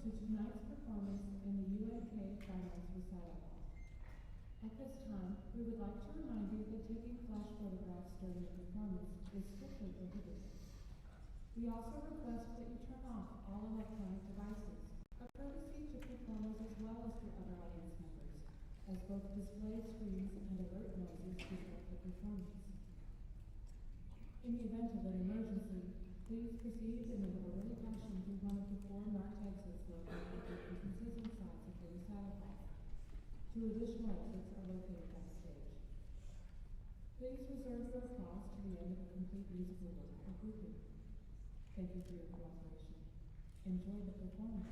to tonight's performance in the UNK Finals Recital. At this time, we would like to remind you that taking flash photographs during the performance is strictly prohibited. We also request that you turn off all electronic devices, a courtesy to performers as well as to other audience members, as both display screens and alert noises disrupt the performance. In the event of an emergency, please proceed in an orderly fashion through one of the 4 marked exits located at the entrances and sides of the recital hall. 2 additional exits are located backstage. Please reserve your applause to the end of a complete musical work or grouping. Thank you for your cooperation. Enjoy the performance.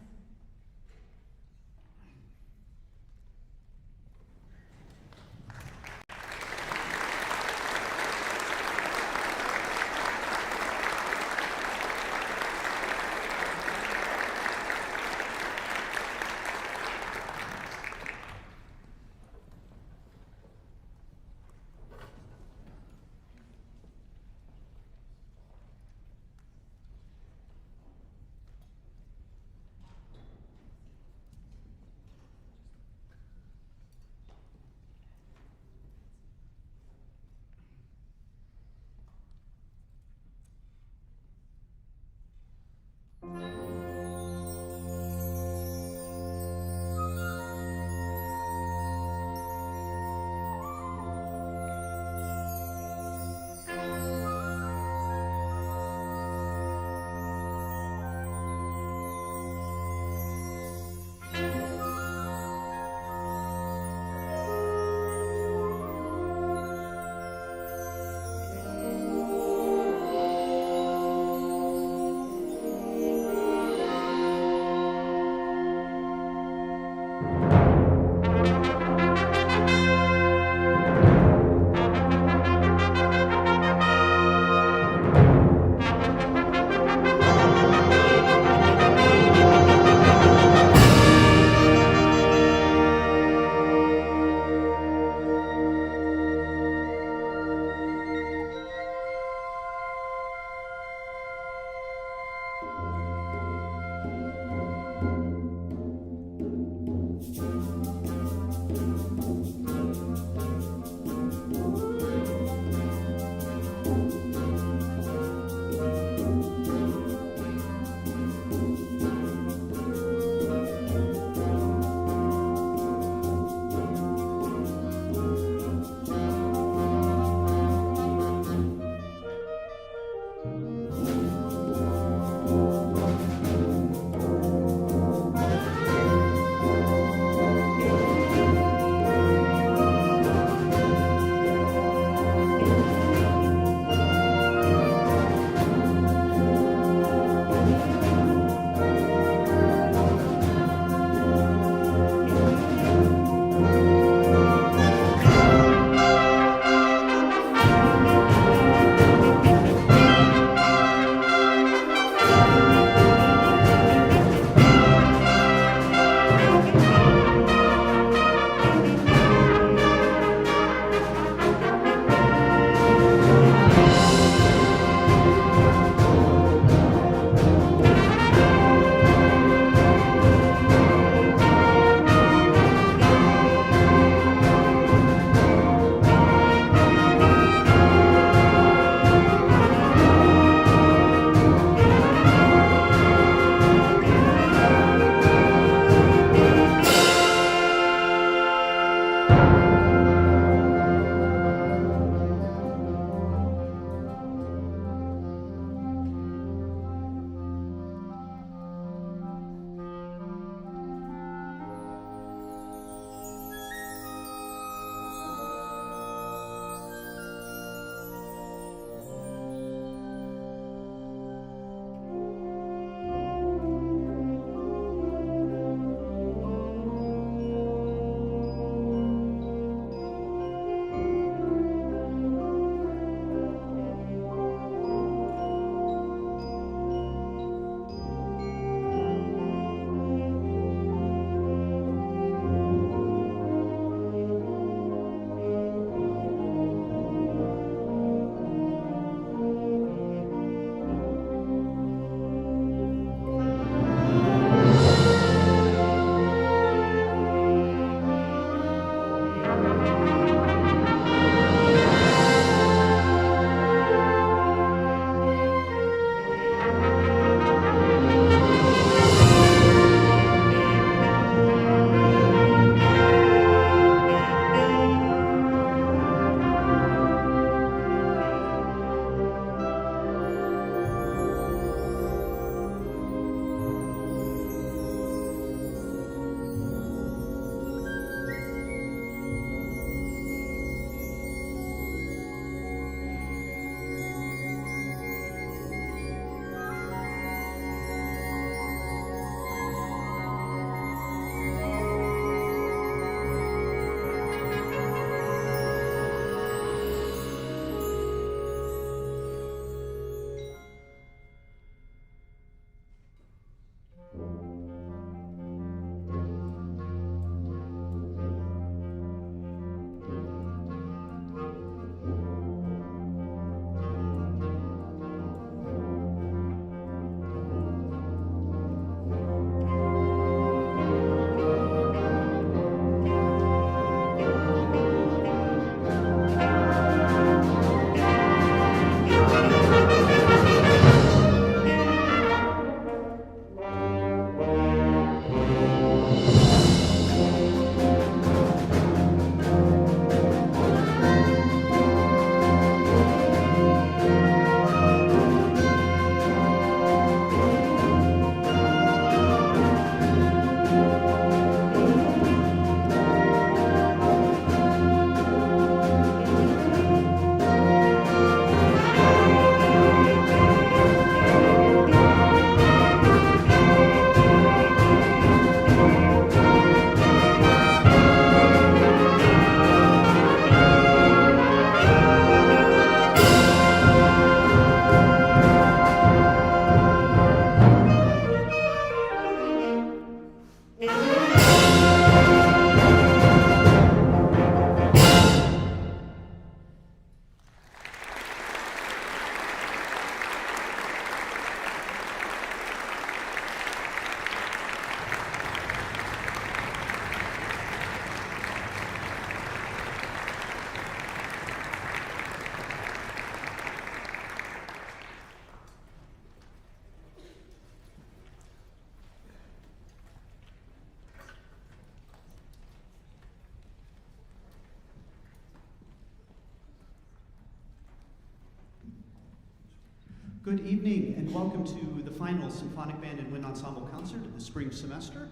Good evening and welcome to the final Symphonic Band and Wind Ensemble concert of the spring semester.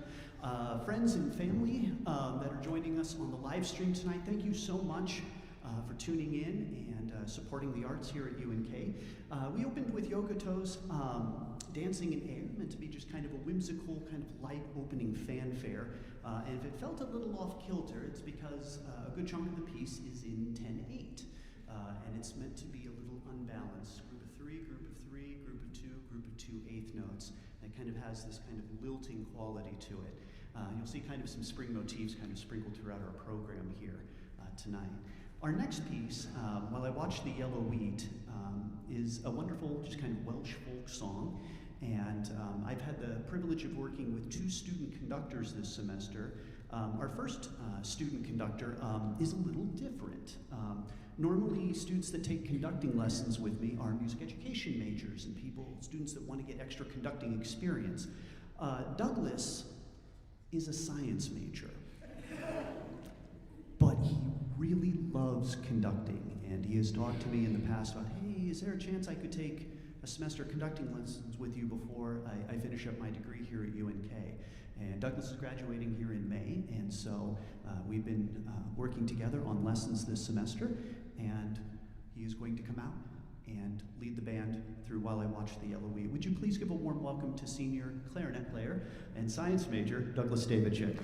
Friends and family that are joining us on the live stream tonight, thank you so much for tuning in and supporting the arts here at UNK. We opened with Yoko To's Dancing in Air, meant to be just kind of a whimsical, kind of light opening fanfare. And if it felt a little off kilter, it's because a good chunk of the piece is in 10/8. And it's meant to be a little unbalanced. Group of three, group of two eighth notes. That kind of has this kind of lilting quality to it. You'll see kind of some spring motifs kind of sprinkled throughout our program here tonight. Our next piece, While I Watch the Yellow Wheat, is a wonderful, just kind of Welsh folk song. And I've had the privilege of working with two student conductors this semester. Our first student conductor is a little different. Normally, students that take conducting lessons with me are music education majors and students that want to get extra conducting experience. Douglas is a science major, but he really loves conducting, and he has talked to me in the past about, hey, is there a chance I could take a semester of conducting lessons with you before I finish up my degree here at UNK? And Douglas is graduating here in May, and so we've been working together on lessons this semester, and he is going to come out and lead the band through While I Watch the Yellow Wheat. Would you please give a warm welcome to senior clarinet player and science major, Douglas Davidson.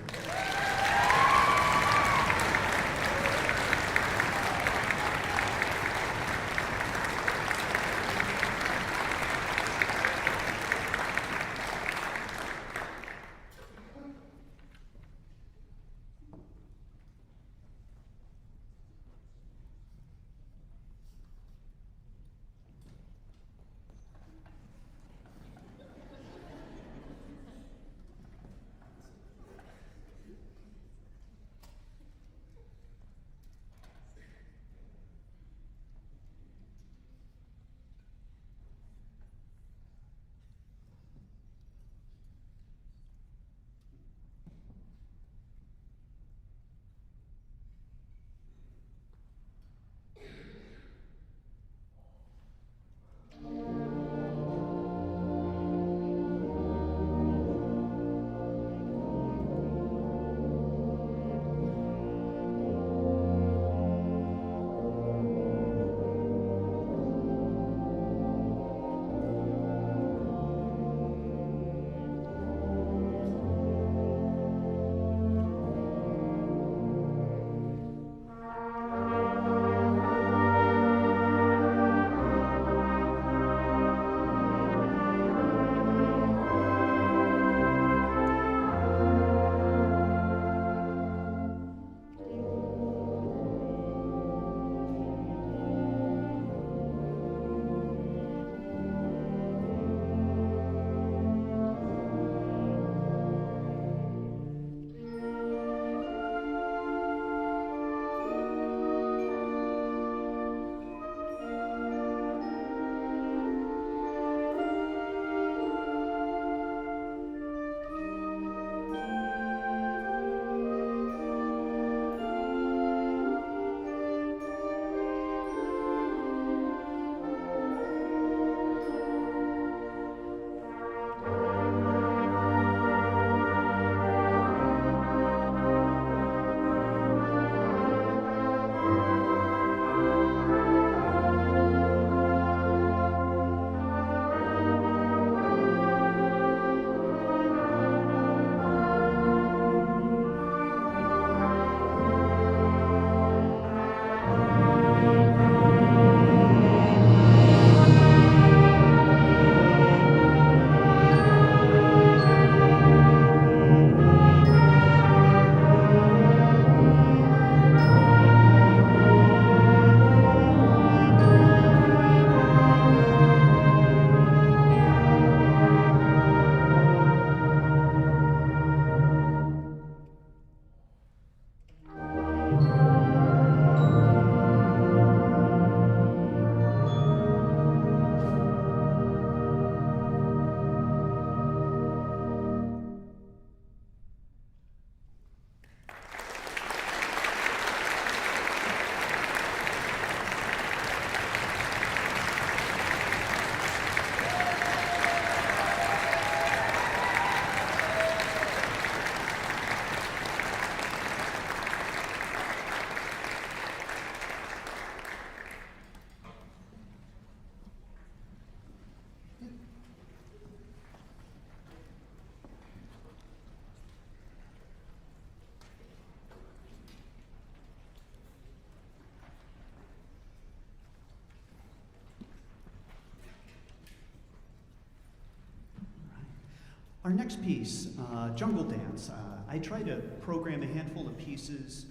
Our next piece, Jungle Dance. I try to program a handful of pieces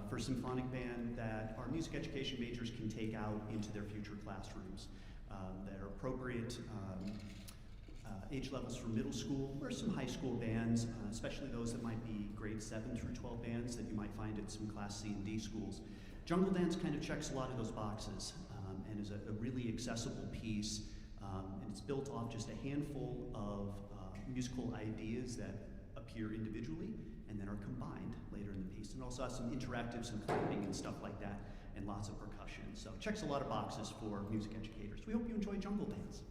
for symphonic band that our music education majors can take out into their future classrooms that are appropriate age levels for middle school or some high school bands, especially those that might be grade 7 through 12 bands that you might find at some class C and D schools. Jungle Dance kind of checks a lot of those boxes and is a really accessible piece, and it's built off just a handful of musical ideas that appear individually and then are combined later in the piece. And also has some interactives and clapping and stuff like that, and lots of percussion. So it checks a lot of boxes for music educators. We hope you enjoy Jungle Dance.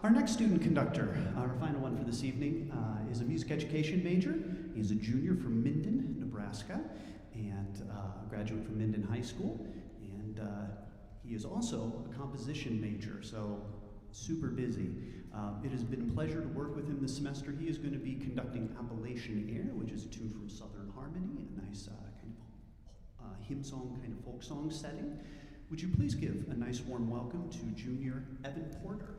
Our next student conductor, our final one for this evening, is a music education major. He's a junior from Minden, Nebraska, and a graduate from Minden High School. And He is also a composition major, so super busy. It has been a pleasure to work with him this semester. He is going to be conducting Appalachian Air, which is a tune from Southern Harmony, a nice kind of hymn song, kind of folk song setting. Would you please give a nice warm welcome to junior Evan Porter?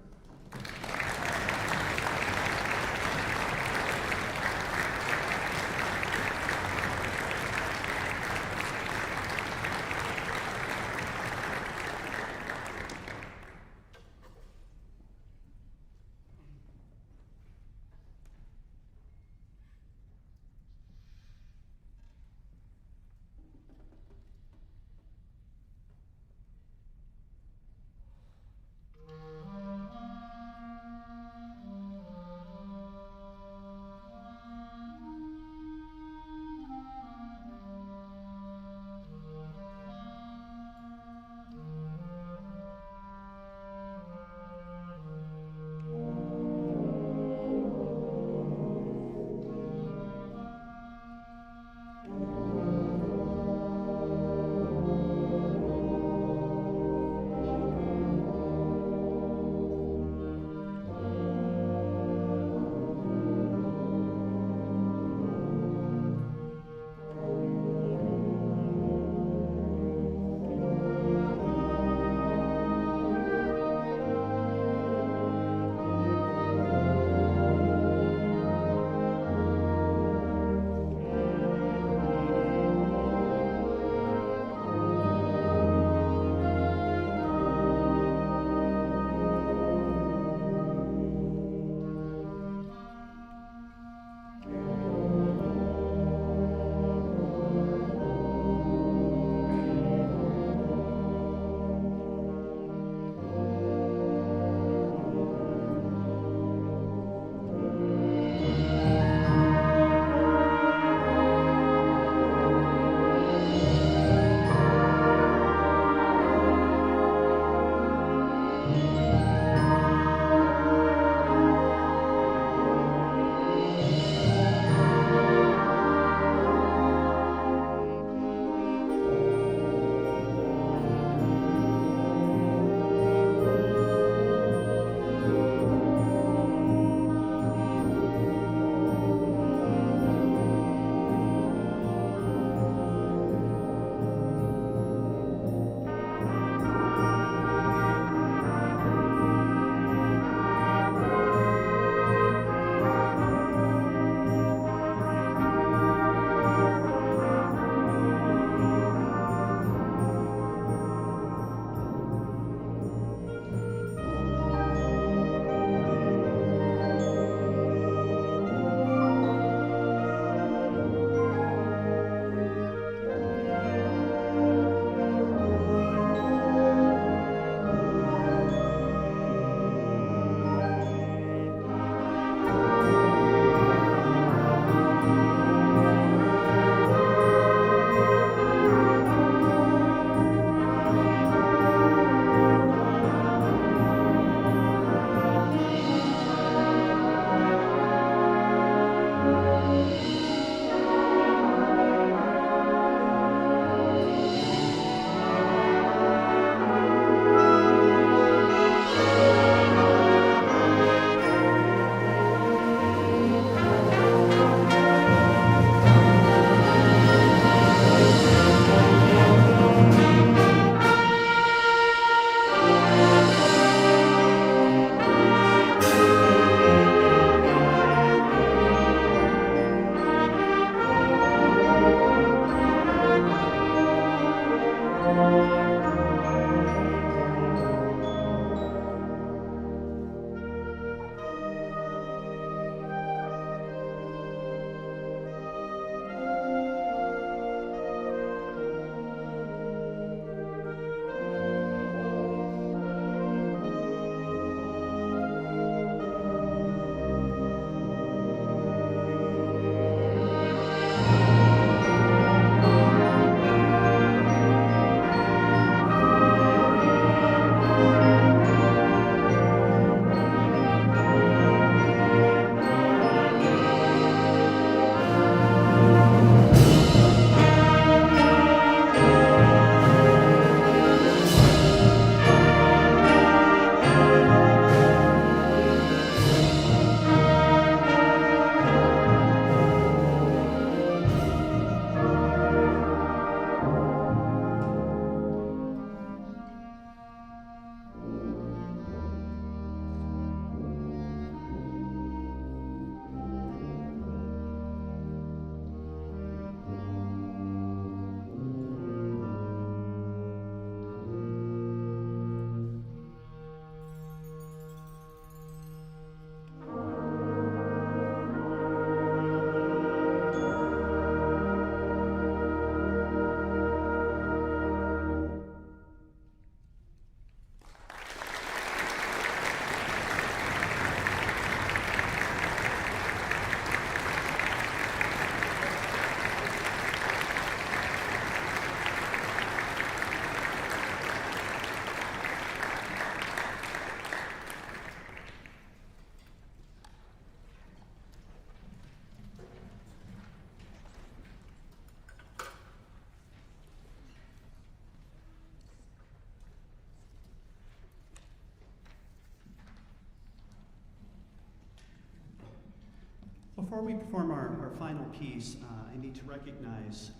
Before we perform our final piece, I need to recognize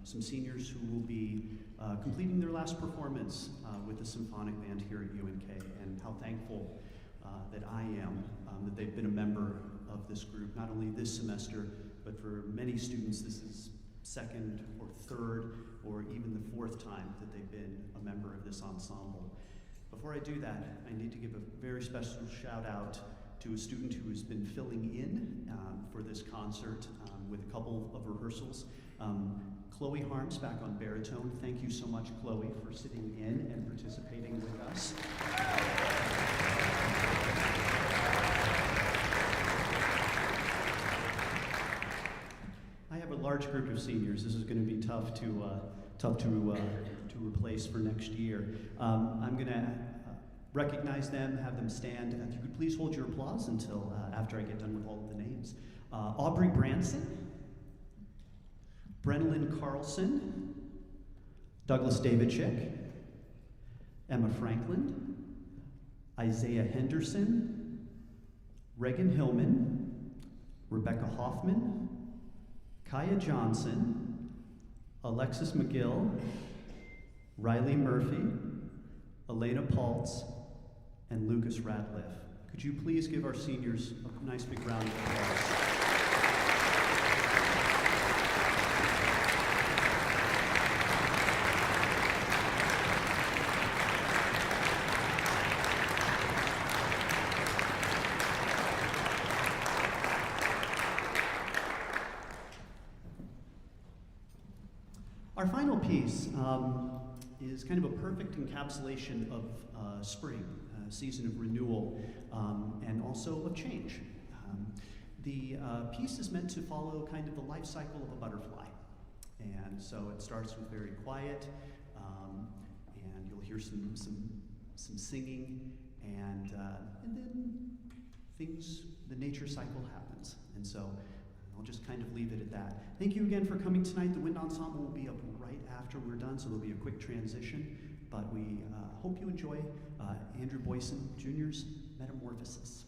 some seniors who will be completing their last performance with the Symphonic Band here at UNK, and how thankful that I am that they've been a member of this group, not only this semester, but for many students this is second or third or even the fourth time that they've been a member of this ensemble. Before I do that, I need to give a very special shout out to a student who has been filling in for this concert with a couple of rehearsals. Chloe Harms back on baritone. Thank you so much, Chloe, for sitting in and participating with us. I have a large group of seniors. This is going to be tough to replace for next year. I'm going to recognize them, have them stand. If you could please hold your applause until after I get done with all of the names. Aubrey Branson, Brenelyn Carlson, Douglas Davidchick, Emma Franklin, Isaiah Henderson, Reagan Hillman, Rebecca Hoffman, Kaya Johnson, Alexis McGill, Riley Murphy, Elena Paltz, and Lucas Radcliffe. Could you please give our seniors a nice big round of applause? Our final piece is kind of a perfect encapsulation of spring, a season of renewal, and also of change. The piece is meant to follow kind of the life cycle of a butterfly. And so it starts with very quiet, and you'll hear some singing, and then the nature cycle happens. And so I'll just kind of leave it at that. Thank you again for coming tonight. The Wind Ensemble will be up right after we're done, so there'll be a quick transition. But we hope you enjoy Andrew Boyson Jr.'s Metamorphosis.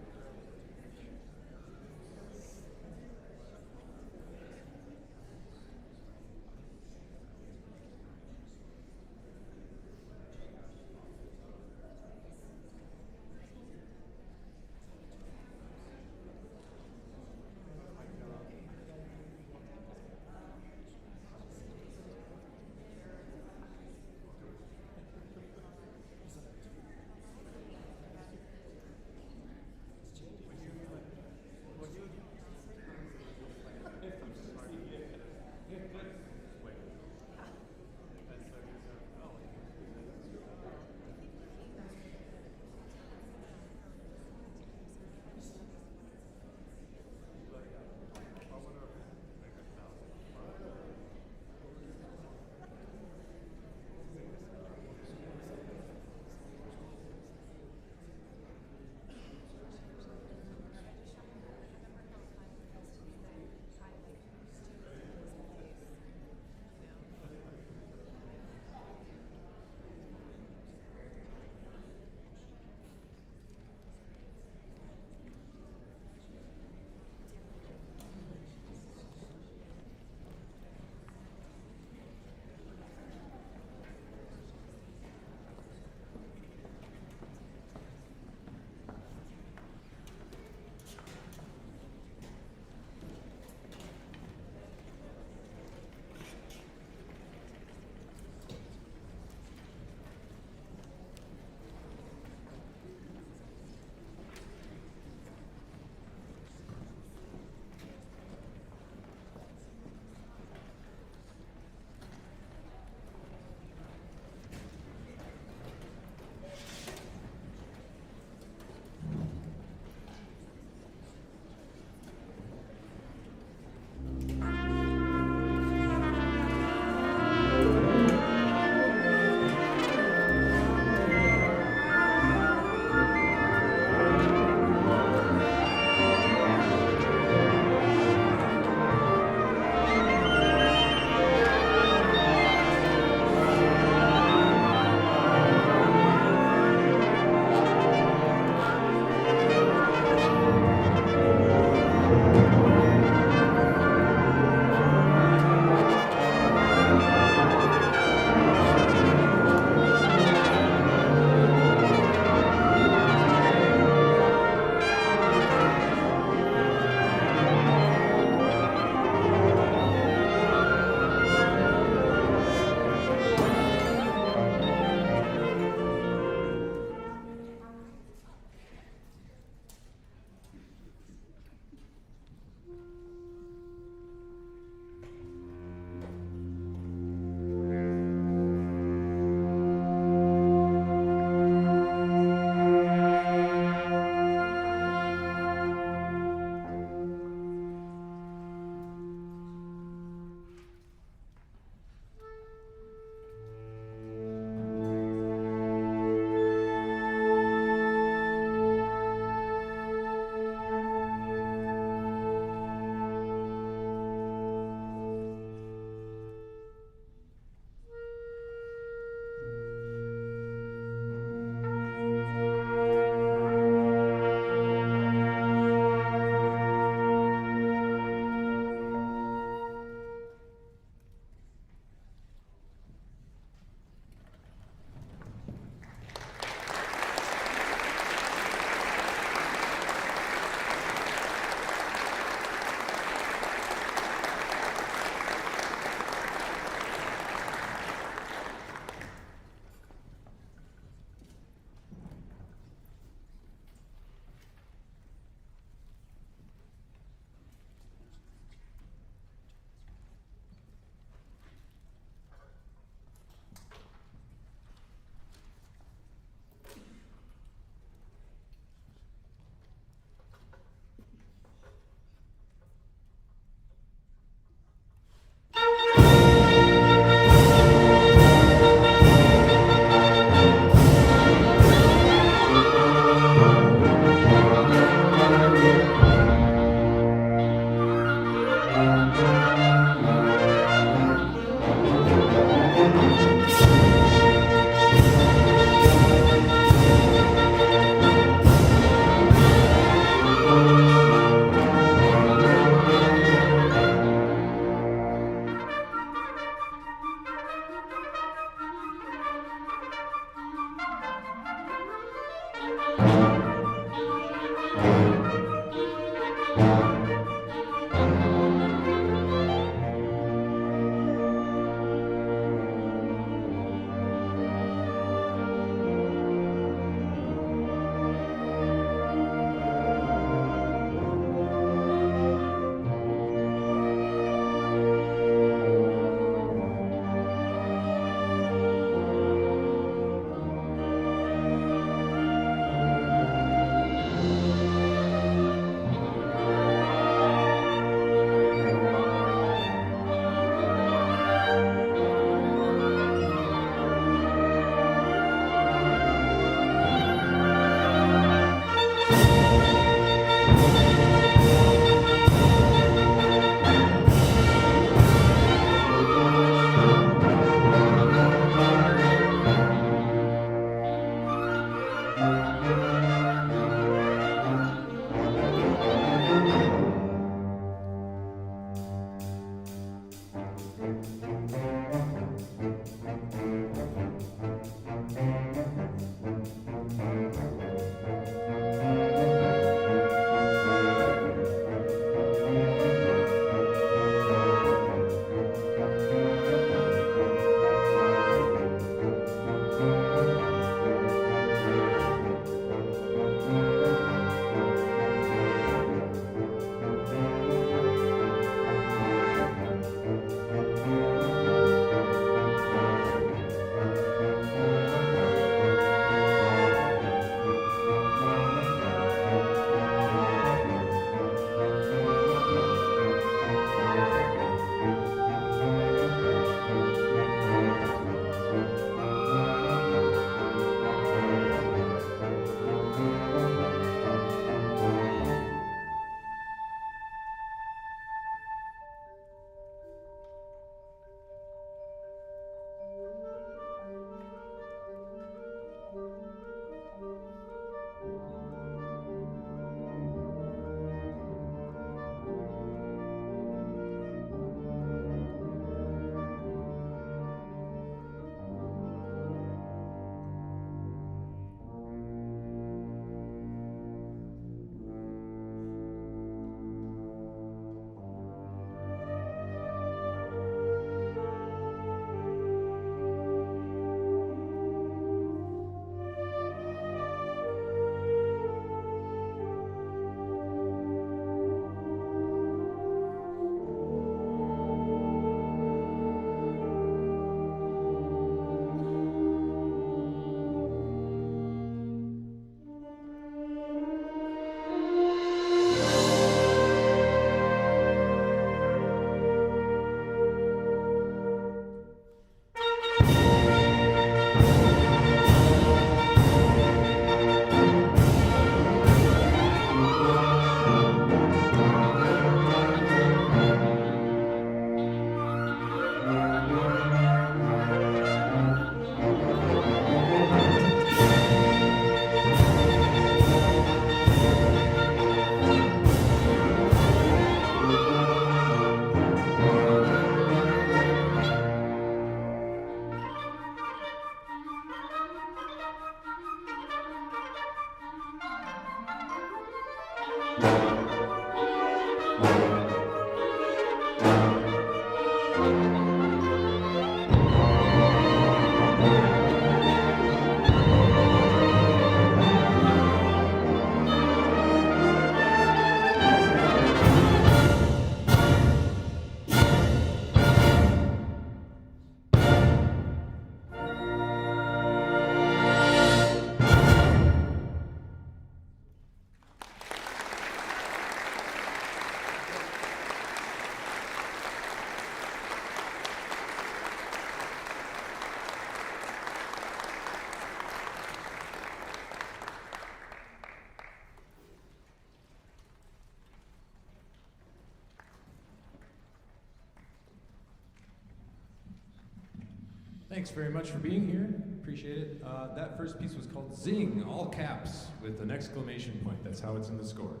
Thanks very much for being here. Appreciate it. That first piece was called Zing, all caps, with an exclamation point. That's how it's in the score.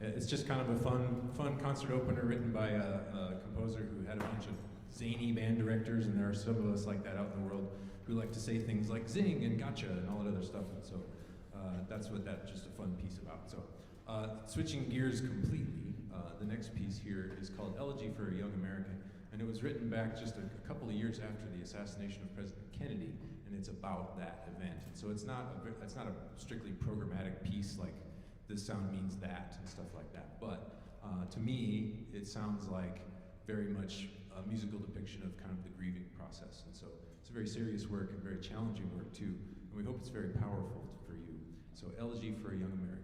It's just kind of a fun concert opener written by a composer who had a bunch of zany band directors, and there are some of us like that out in the world who like to say things like zing and gotcha and all that other stuff. And so that's what that's just a fun piece about. So switching gears completely, the next piece here is called Elegy for a Young American. And it was written back just a couple of years after the assassination of President Kennedy, and it's about that event. And so it's not a strictly programmatic piece like this sound means that and stuff like that. But to me, it sounds like very much a musical depiction of kind of the grieving process. And so it's a very serious work and very challenging work too. And we hope it's very powerful for you. So Elegy for a Young American.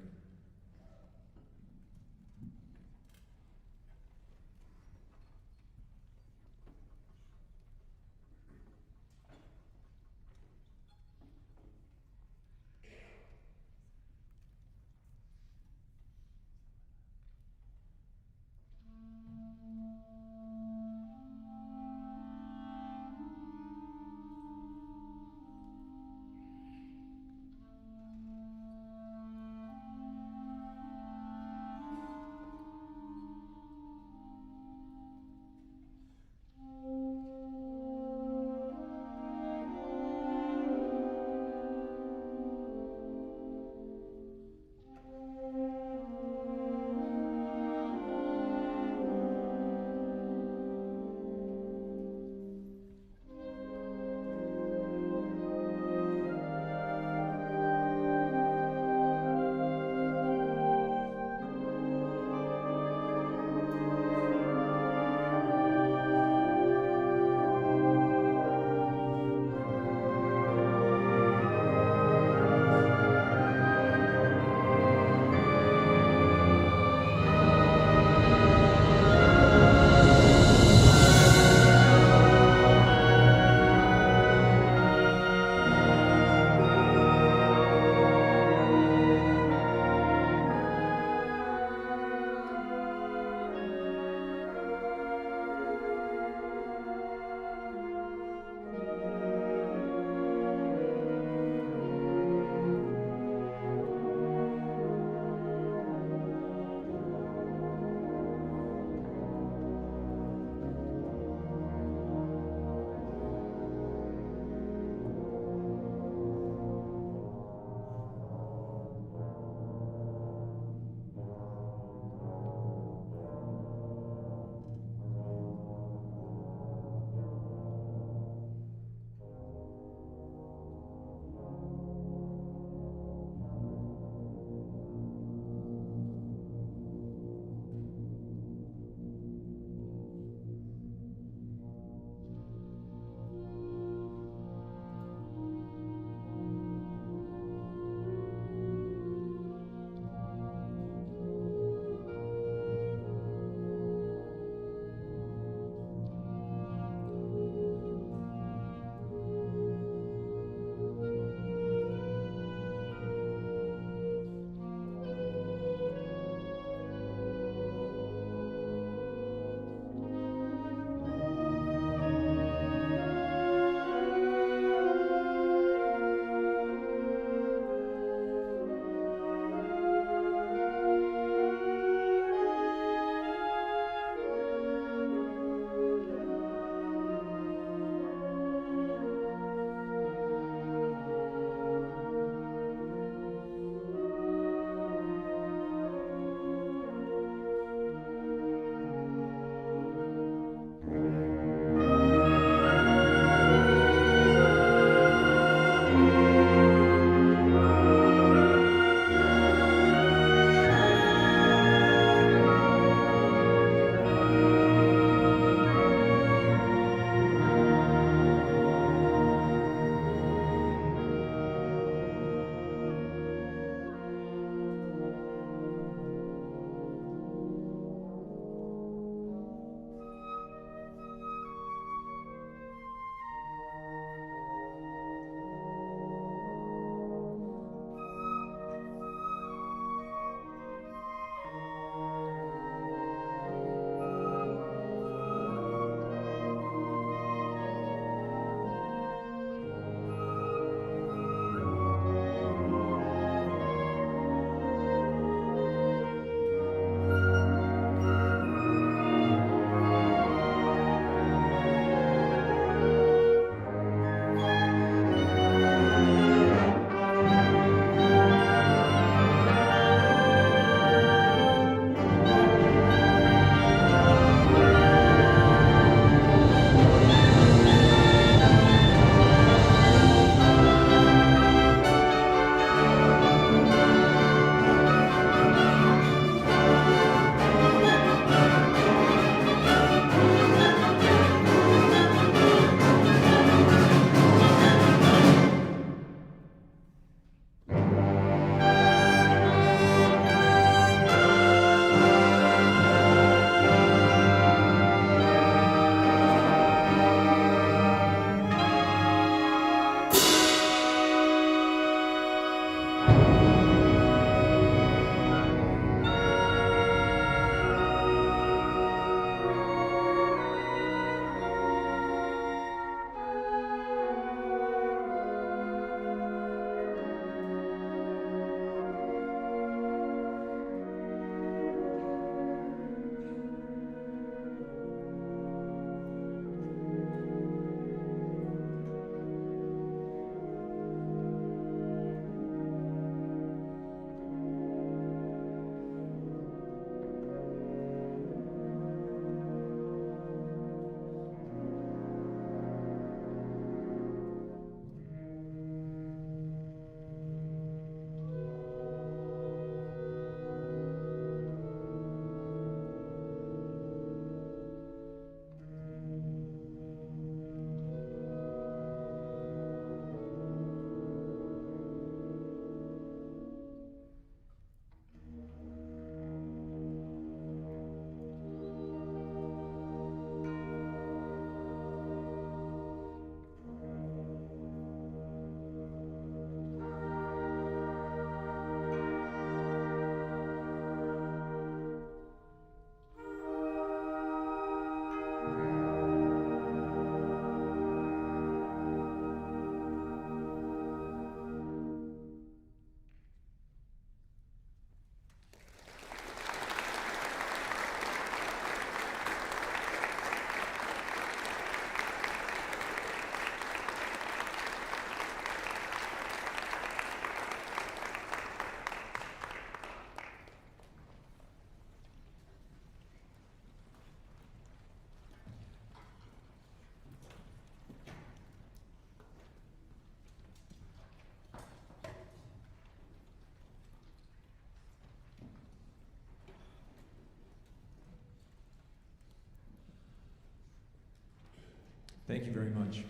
Thank you very much.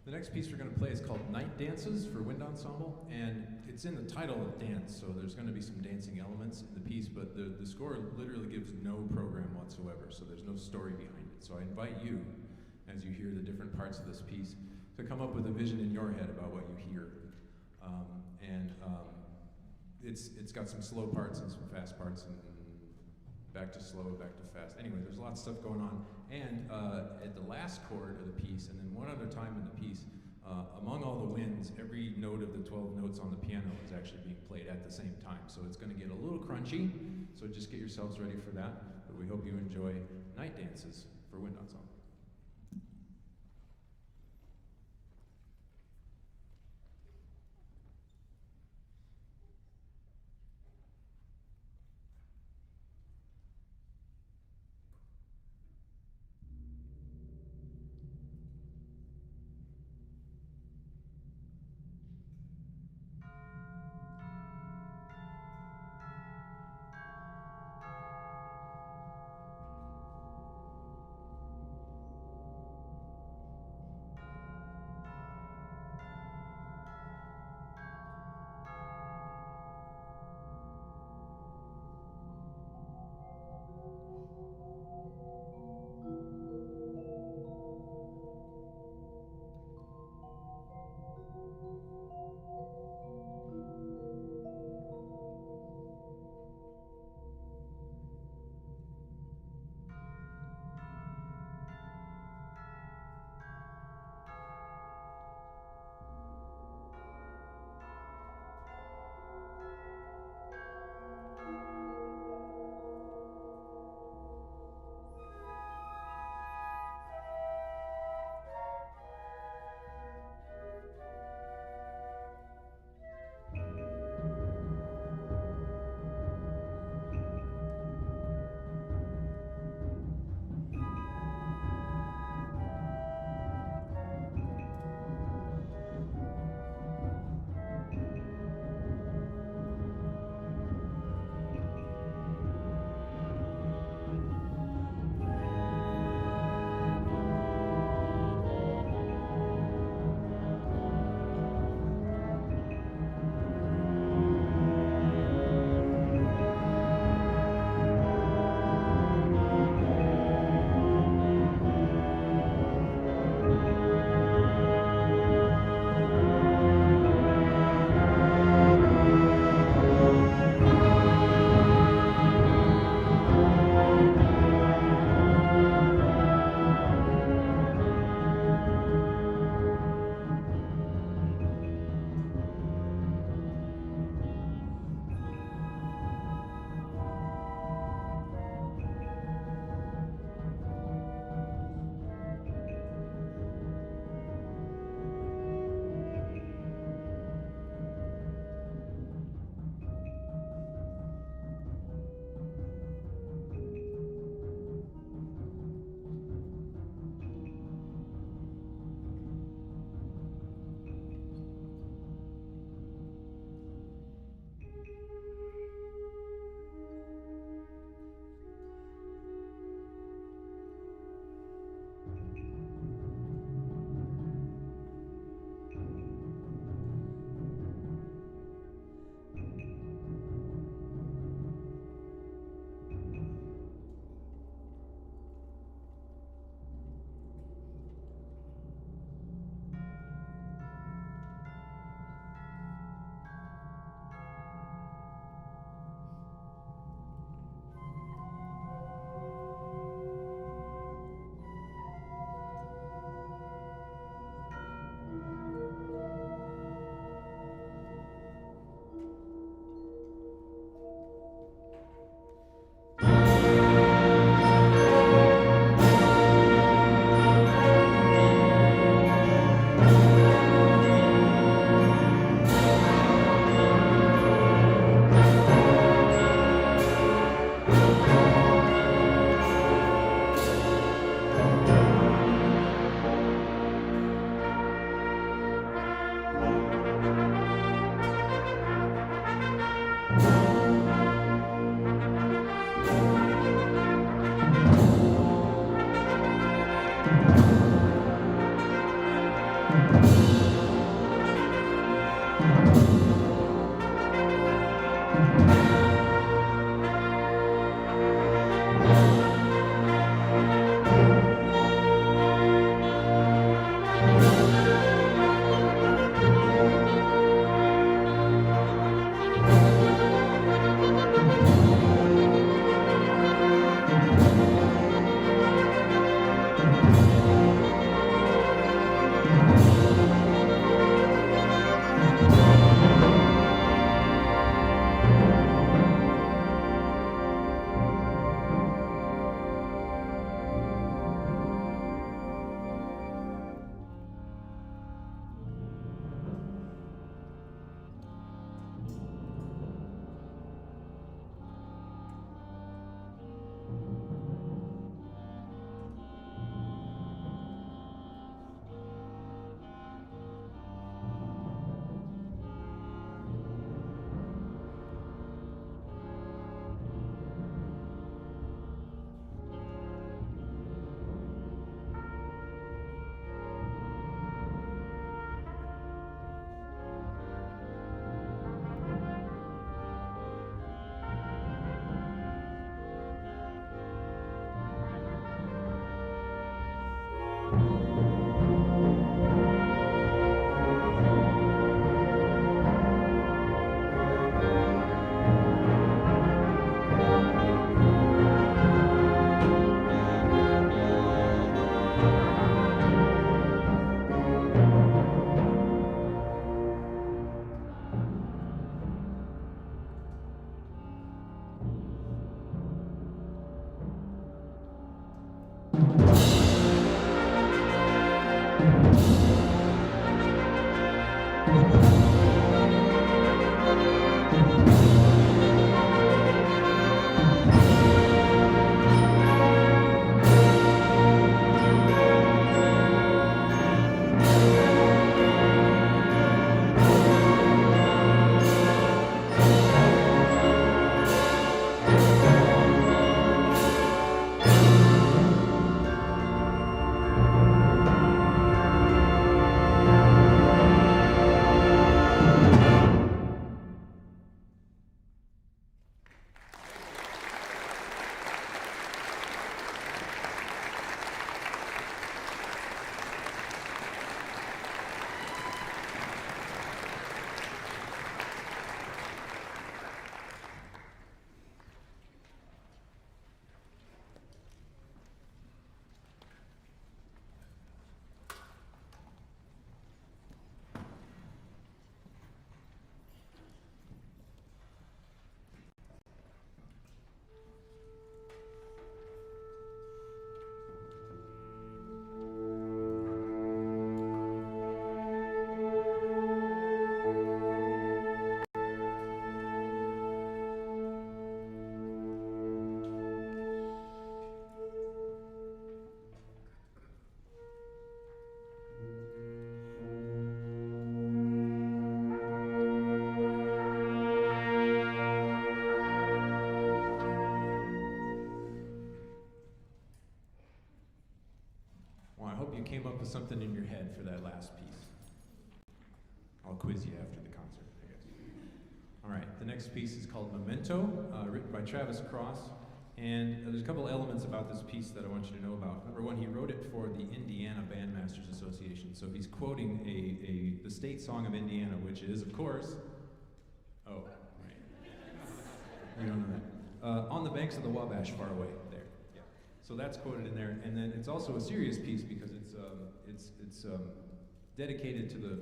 The next piece we're going to play is called Night Dances for Wind Ensemble, and it's in the title of dance, so there's going to be some dancing elements in the piece, but the score literally gives no program whatsoever, so there's no story behind it. So I invite you, as you hear the different parts of this piece, to come up with a vision in your head about what you hear. It's got some slow parts and some fast parts, and back to slow, back to fast. Anyway, there's lots of stuff going on. And at the last chord of the piece, and then one other time in the piece, among all the winds, every note of the 12 notes on the piano is actually being played at the same time. So it's going to get a little crunchy, so just get yourselves ready for that. But we hope you enjoy Night Dances for Wind Ensemble. You came up with something in your head for that last piece. I'll quiz you after the concert, I guess. All right, the next piece is called Memento, written by Travis Cross. And there's a couple elements about this piece that I want you to know about. Number one, he wrote it for the Indiana Bandmasters Association. So he's quoting the state song of Indiana, which is, of course, oh, right. You don't know that. On the banks of the Wabash, far away, there. Yeah. So that's quoted in there. And then it's also a serious piece because it's dedicated to the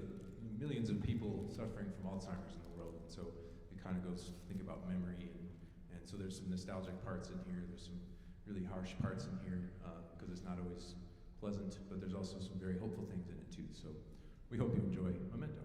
millions of people suffering from Alzheimer's in the world. And so it kind of goes to think about memory and so there's some nostalgic parts in here. There's some really harsh parts in here because it's not always pleasant, but there's also some very hopeful things in it too. So we hope you enjoy Memento.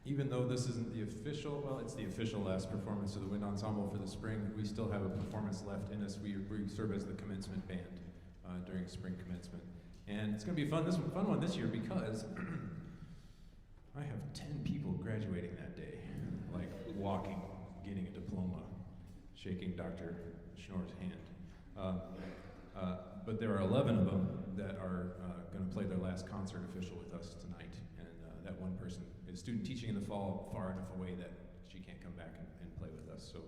even though this isn't the official, well, it's the official last performance of the Wind Ensemble for the spring, we still have a performance left in us. We serve as the commencement band during spring commencement. And it's going to be fun one this year because I have 10 people graduating that day, like walking, getting a diploma, shaking Dr. Schnorr's hand. But there are 11 of them that are going to play their last concert official with us tonight. And that one person is student teaching in the fall far enough away that she can't come back and play with us. So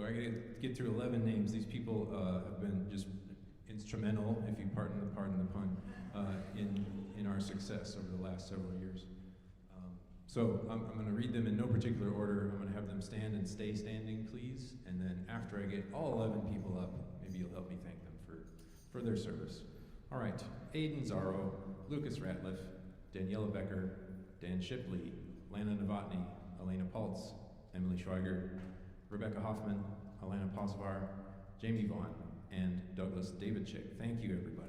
I got to get through 11 names. These people have been just instrumental, if you pardon the pun, in our success over the last several years. So I'm going to read them in no particular order. I'm going to have them stand and stay standing, please. And then after I get all 11 people up, maybe you'll help me thank them for their service. All right, Aiden Zaro, Lucas Ratliff, Daniela Becker, Dan Shipley, Lana Novotny, Elena Paltz, Emily Schweiger, Rebecca Hoffman, Alana Posvar, Jamie Vaughn, and Douglas Davidchick. Thank you, everybody.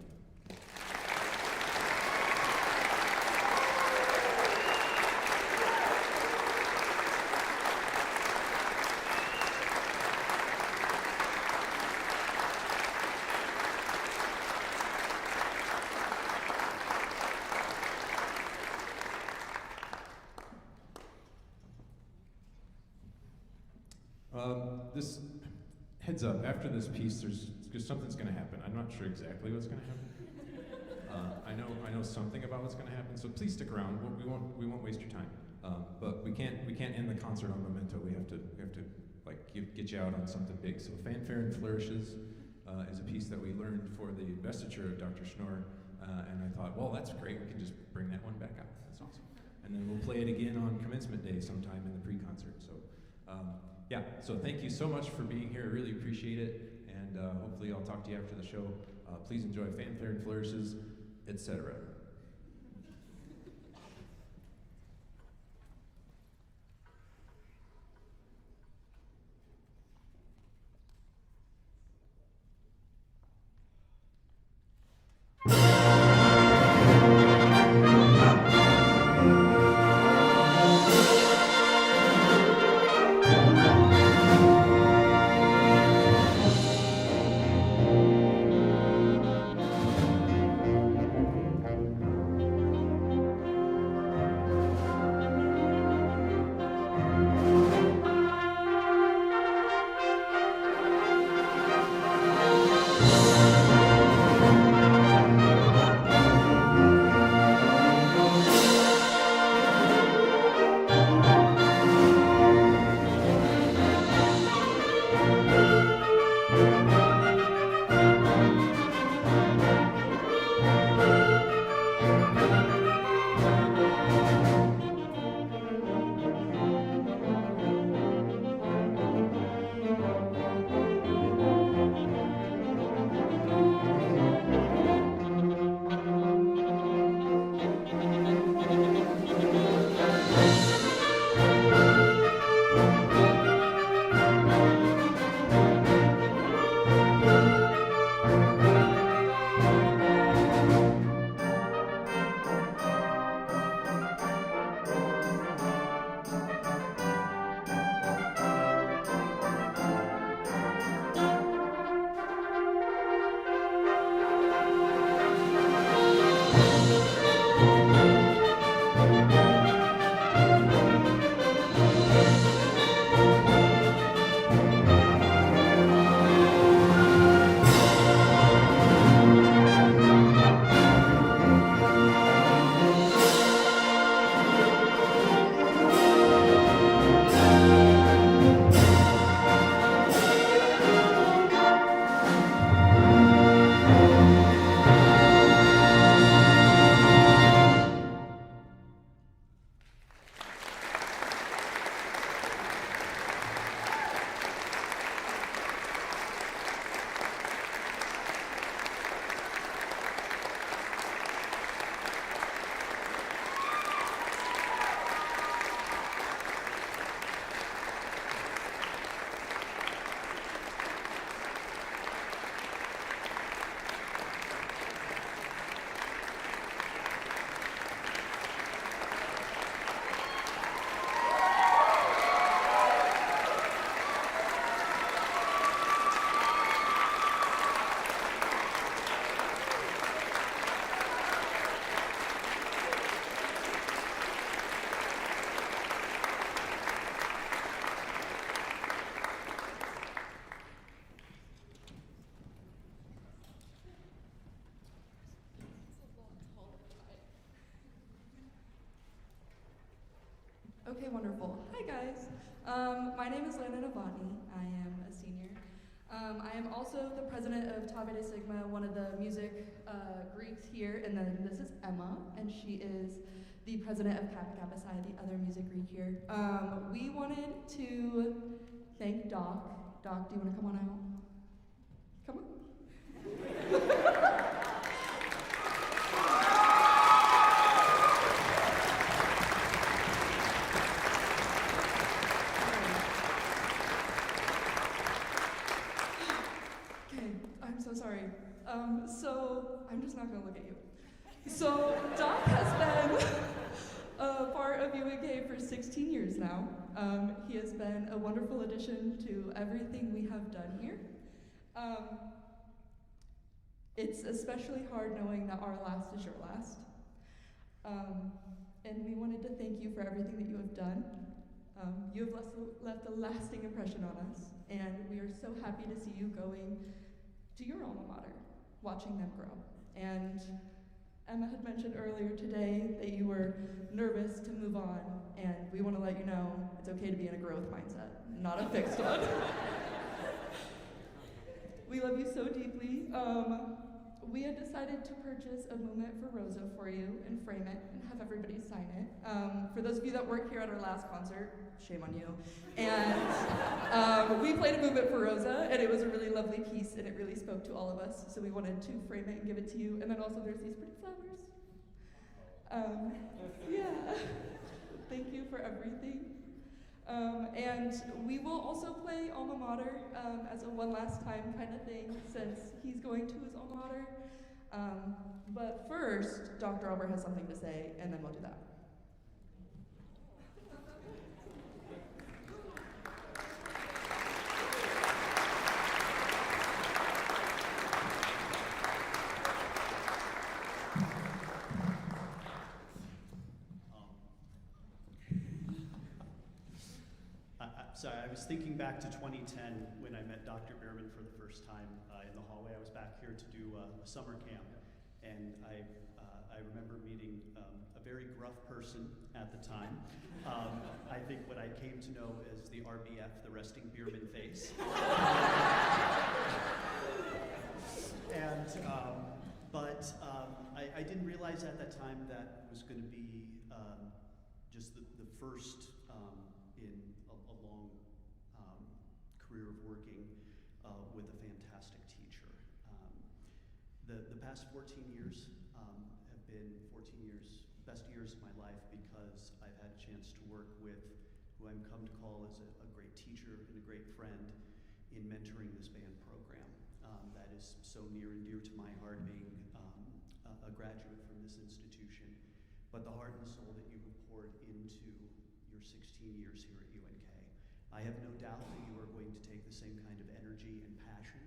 This heads up, after this piece, there's something's going to happen. I'm not sure exactly what's going to happen. I know something about what's going to happen, so please stick around. We won't waste your time. But we can't end the concert on memento. We have to like get you out on something big. So Fanfare and Flourishes is a piece that we learned for the investiture of Dr. Schnorr, and I thought, well, that's great. We can just bring that one back out. That's awesome. And then we'll play it again on commencement day sometime in the pre-concert. So. Yeah, so thank you so much for being here. I really appreciate it, and hopefully I'll talk to you after the show. Please enjoy Fanfare and Flourishes, etc. Okay, wonderful. Hi, guys. My name is Lana Novotny. I am a senior. I am also the president of Tau Beta Sigma, one of the music Greeks here, and then this is Emma, and she is the president of Kappa Kappa Psi, the other music Greek here. We wanted to thank Doc. Doc, do you want to come on out? Come on. I'm so sorry. So I'm just not gonna look at you. So Doc has been a part of UNK for 16 years now. He has been a wonderful addition to everything we have done here. It's especially hard knowing that our last is your last. And we wanted to thank you for everything that you have done. You have left a lasting impression on us, and we are so happy to see you going to your alma mater, watching them grow. And Emma had mentioned earlier today that you were nervous to move on, and we want to let you know it's okay to be in a growth mindset, not a fixed one. We love you so deeply. We had decided to purchase a movement for Rosa for you and frame it and have everybody sign it. For those of you that weren't here at our last concert, shame on you. And we played a movement for Rosa, and it was a really lovely piece, and it really spoke to all of us. So we wanted to frame it and give it to you. And then also there's these pretty flowers. Yeah. Thank you for everything. And we will also play Alma Mater as a one last time kind of thing, since he's going to his Alma Mater. But first, Dr. Albert has something to say, and then we'll do that. Sorry, I was thinking back to 2010 when I met Dr. Bierman for the first time in the hallway. I was back here to do a summer camp, and I remember meeting a very gruff person at the time. I think what I came to know as the RBF, the resting Bierman face. And I didn't realize at that time that was going to be just the first in a long career of working with a fantastic teacher. The past 14 years have been 14 years, best years of my life, because I've had a chance to work with who I'm come to call as a great teacher and a great friend in mentoring this band program. That is so near and dear to my heart, being a graduate from this institution, but the heart and soul that you have poured into your 16 years here at UNK. I have no doubt that you are going to take the same kind of energy and passion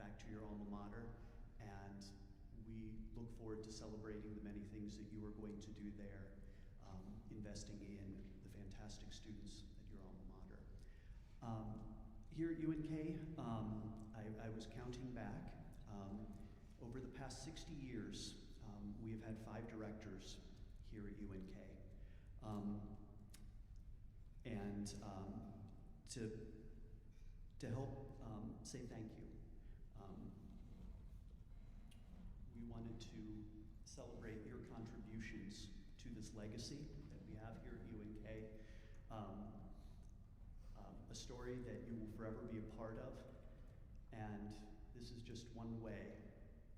back to your alma mater, and we look forward to celebrating the many things that you are going to do there, investing in the fantastic students at your alma mater. Here at UNK, I was counting back. Over the past 60 years, we have had 5 directors here at UNK. To help say thank you, we wanted to celebrate your contributions to this legacy that we have here at UNK. A story that you will forever be a part of, and this is just one way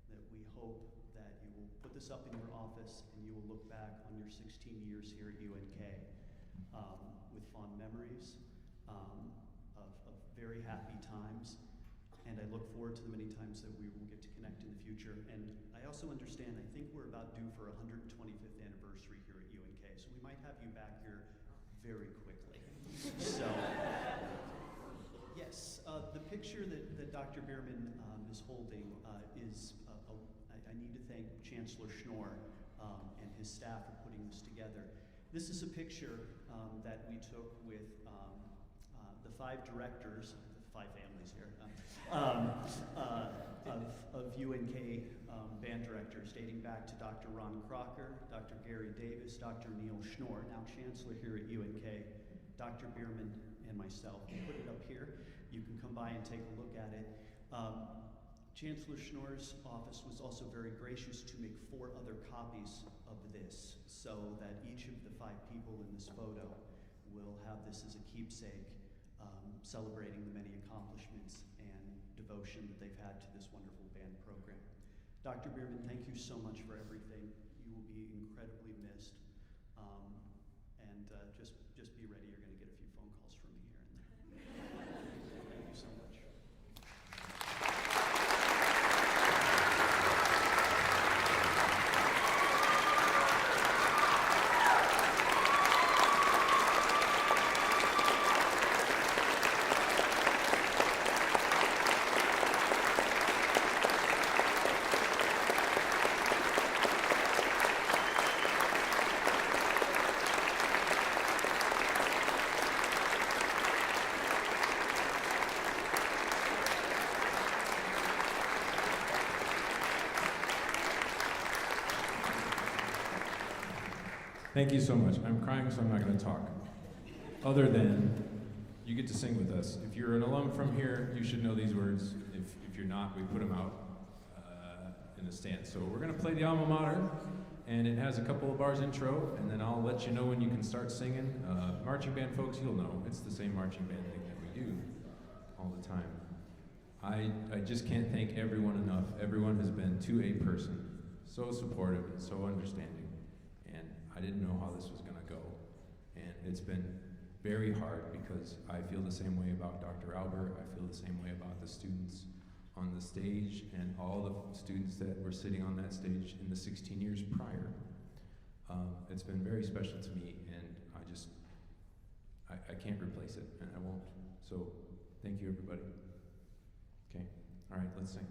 that we hope that you will put this up in your office and you will look back on your 16 years here at UNK with fond memories of very happy times, and I look forward to the many times that we will get to connect in the future. And I also understand, I think we're about due for a 125th anniversary here at UNK, so we might have you back here very quickly. So, yes, the picture that Dr. Bierman is holding is, I need to thank Chancellor Schnorr and his staff for putting this together. This is a picture that we took with the 5 directors, the 5 families here, of UNK band directors dating back to Dr. Ron Crocker, Dr. Gary Davis, Dr. Neil Schnorr, now Chancellor here at UNK, Dr. Bierman, and myself. We put it up here. You can come by and take a look at it. Chancellor Schnorr's office was also very gracious to make 4 other copies of this, so that each of the 5 people in this photo will have this as a keepsake, celebrating the many accomplishments and devotion that they've had to this wonderful band program. Dr. Bierman, thank you so much for everything. You will be incredibly missed. Just be ready. You're going to get a few phone calls from me here and there. Thank you so much. Thank you so much. I'm crying, so I'm not going to talk. Other than, you get to sing with us. If you're an alum from here, you should know these words. If you're not, we put them out in the stand. So we're going to play the alma mater, and it has a couple of bars intro, and then I'll let you know when you can start singing. Marching band folks, you'll know. It's the same marching band thing that we do all the time. I just can't thank everyone enough. Everyone has been, to a person, so supportive and so understanding. I didn't know how this was going to go, and it's been very hard because I feel the same way about Dr. Albert. I feel the same way about the students on the stage and all the students that were sitting on that stage in the 16 years prior. It's been very special to me, and I can't replace it, and I won't. So thank you, everybody. Okay, all right, let's sing.